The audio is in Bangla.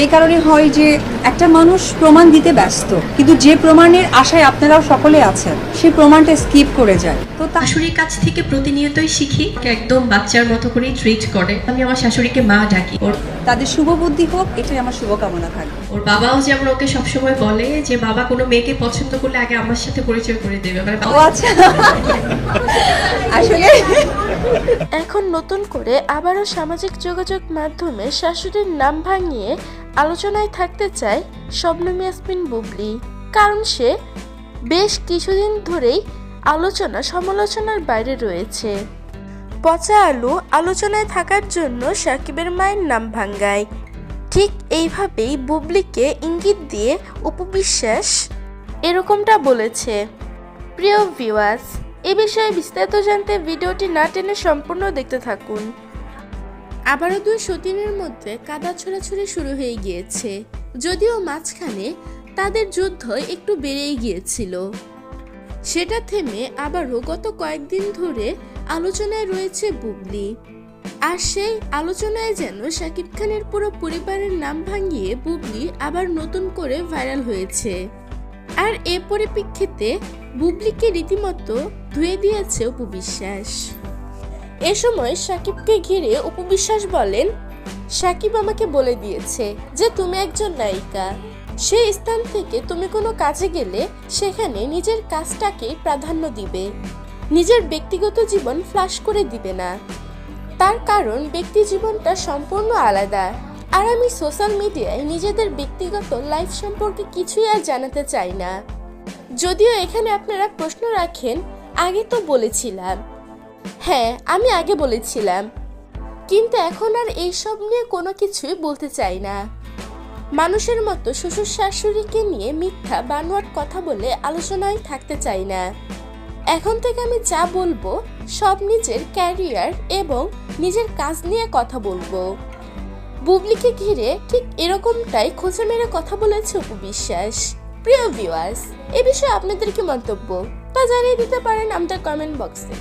এই কারণে হয় যে একটা মানুষ প্রমাণ দিতে ব্যস্ত, কিন্তু যে প্রমাণের আশায় আপনারাও সকলে আছেন সেই প্রমাণটা স্কিপ করে যায়। তো শাশুড়ির কাছ থেকে প্রতিনিয়তই শিখি, একদম বাচ্চার মতো করে ট্রিট করে। আমি আমার শাশুড়িকে মা ডাকি। ওর তাদের শুভ বুদ্ধি হোক, এটাই আমার শুভকামনা থাকবে। ওর বাবাও যেমন ওকে সবসময় বলে যে বাবা কোনো মেয়েকে পছন্দ করলে আগে আমার সাথে পরিচয় করে দেবে। ও আচ্ছা, আসলে এখন নতুন করে আবারও সামাজিক যোগাযোগ মাধ্যমে শাশুড়ির নাম ভাঙিয়ে আলোচনায় থাকতে চায় শবনম ইয়াসমিন বুবলি। কারণ সে বেশ কিছুদিন ধরেই সমালোচনার বাইরে রয়েছে। পচা আলু আলোচনায় থাকার জন্য সাকিবের মায়ের নাম ভাঙ্গায়। ঠিক এইভাবেই বুবলিকে ইঙ্গিত দিয়ে অপু বিশ্বাস এরকমটা বলেছে। প্রিয় ভিউয়ার্স, এ বিষয়ে বিস্তারিত জানতে ভিডিওটি না টেনে সম্পূর্ণ দেখতে থাকুন। আবারও দুই সতীনের মধ্যে কাদা ছোড়াছুড়ি শুরু হয়ে গিয়েছে, যদিও মাঝখানে তাদের যুদ্ধ একটু বেড়েই গিয়েছিল। সেটা থেমে আবারও গত কয়েকদিন ধরে আলোচনায় রয়েছে বুবলি। আর সেই আলোচনায় যেন শাকিব খানের পুরো পরিবারের নাম ভাঙিয়ে বুবলি আবার নতুন করে ভাইরাল হয়েছে। আর এ পরিপ্রেক্ষিতে বুবলিকে রীতিমতো ধুয়ে দিয়েছে অপু বিশ্বাস। এ সময় শাকিবকে ঘিরে অপু বিশ্বাস বলেন, শাকিব আমাকে বলে দিয়েছে যে তুমি একজন নায়িকা, সেই স্থান থেকে তুমি কোনো কাজে গেলে সেখানে নিজের কাজটাকে প্রাধান্য দিবে, নিজের ব্যক্তিগত জীবন ফ্লাশ করে দিবে না। তার কারণ ব্যক্তি জীবনটা সম্পূর্ণ আলাদা, আর আমি সোশ্যাল মিডিয়ায় নিজেদের ব্যক্তিগত লাইফ সম্পর্কে কিছুই আর জানাতে চাই না। যদিও এখানে আপনারা প্রশ্ন রাখেন, আগে তো বলেছিলাম। হ্যাঁ, আমি আগে বলেছিলাম, কিন্তু এখন আর এইসব নিয়ে কোনো কিছুই বলতে চাই না। মানুষের মতো শ্বশুর শাশুড়িকে নিয়ে মিথ্যা বানোয়াট কথা বলে আলোচনায় থাকতে চাই না। এখন থেকে আমি যা বলবো সব নিজের ক্যারিয়ার এবং নিজের কাজ নিয়ে কথা বলবো। বুবলিকে ঘিরে ঠিক এরকমটাই খোঁচা মেরে কথা বলেছে অপু বিশ্বাস। প্রিয় ভিউয়ার্স, এ বিষয়ে আপনাদের কি মন্তব্য তা জানিয়ে দিতে পারেন আমাদের কমেন্ট বক্সে।